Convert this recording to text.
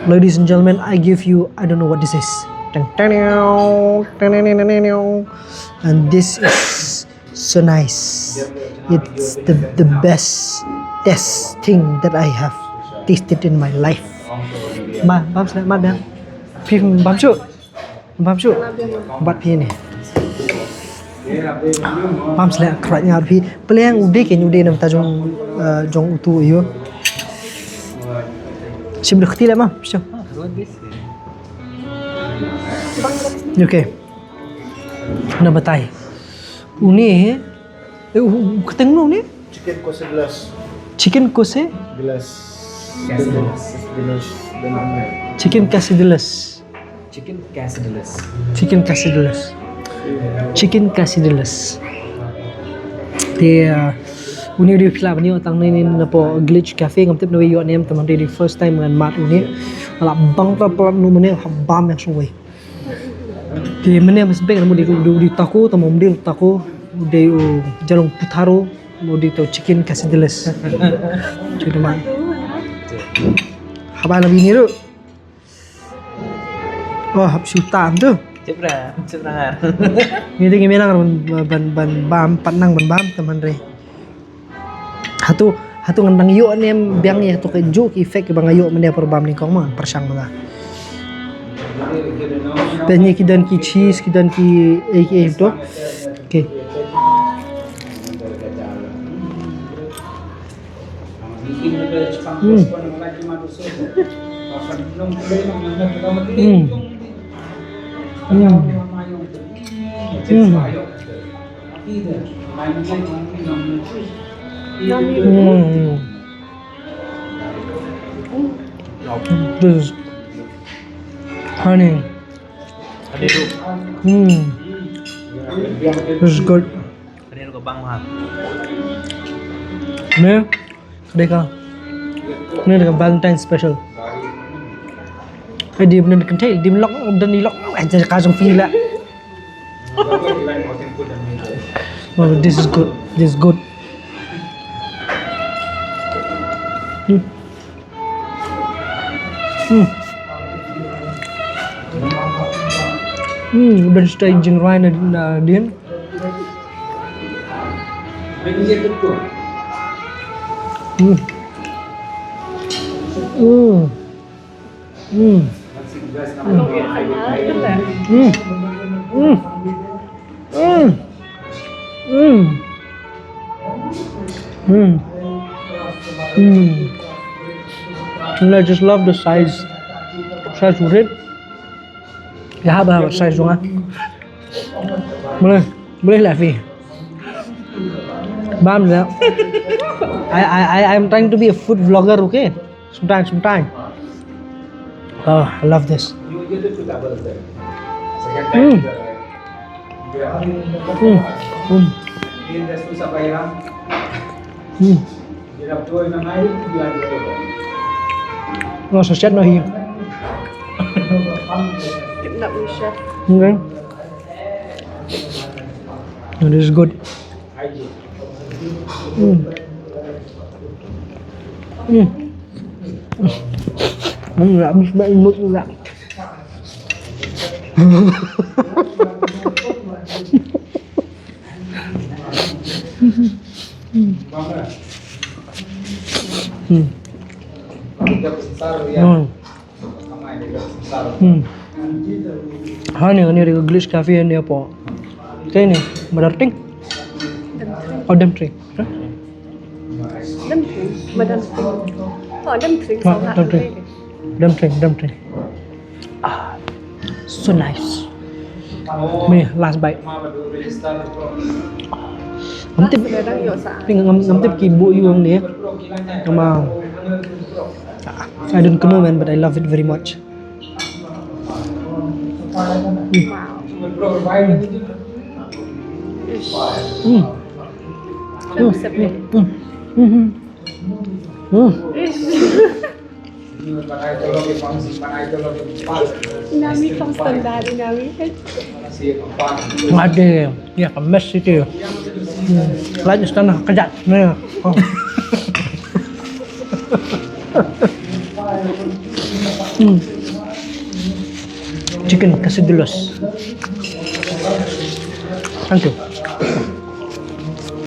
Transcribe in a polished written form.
Ladies and gentlemen, I give you, I don't know what this is. And this is so nice. It's the best thing that I have tasted in my life. Bám sẽ mắt đen. Phim bám trụ. Bắt phi này. Bám sẽ khởi nhà phi. Peleng udah kayaknya udah nam tajung jong utu iyo. Siap dah ketilah mah. Siap. Okay. Nak batai. Uni keteng no ni? Chicken kose gelas. Chicken kose? Gelas. Chicken quesadillas. Chicken quesadillas. Thì uni đi phá bani otang ni na po glitch cafe ngam tip na yo nem teman di first time ngan mat uni ala bang ta plat nu mene habam yang suwe. Thì mene mas beng mo di taco ta mom di taco de jalong putaro mo di to chicken quesadillas. Jadi mai. Habang lebih ni tu. Wah, hab syutam tu. Cipra. Ni tinggi menang ban bam panang ban bam teman re. Hatu ngendang yo ni biang ya tu keju efek bang ayo mene per bam ni kong mah persang mah. Penye kidan ki cheese kidan ki tu. Okay. This is honey. This is good. Ini ko bang mahal. Ni kedai ni dengan Valentine special. Dia benar kental, dia lock dan ni lock aja kasung feel lah. Oh, this is good. This is good. Dan staging Ryan Dian. And I just love the size of it. Ya, apa size dong ah? Boleh lah Fi. Bam dah. I'm trying to be a food vlogger, okay? Sometime. Oh, I love this. No, so chef no here. Okay. No, this is good. Habis banyak mood juga. Hani ada glitch cafe ni apa? Kayak ni, Madarting? Oh, Damtring. Damtring. Ah, so nice. Me last bite. Ngam tip kibu yung ni. Ngam. I don't know man, but I love it very much. Nami kang standard nami. Ada ya kemes itu. Lanjut sana kejat. Nah. Oh. Chicken quesadillas. Thank you.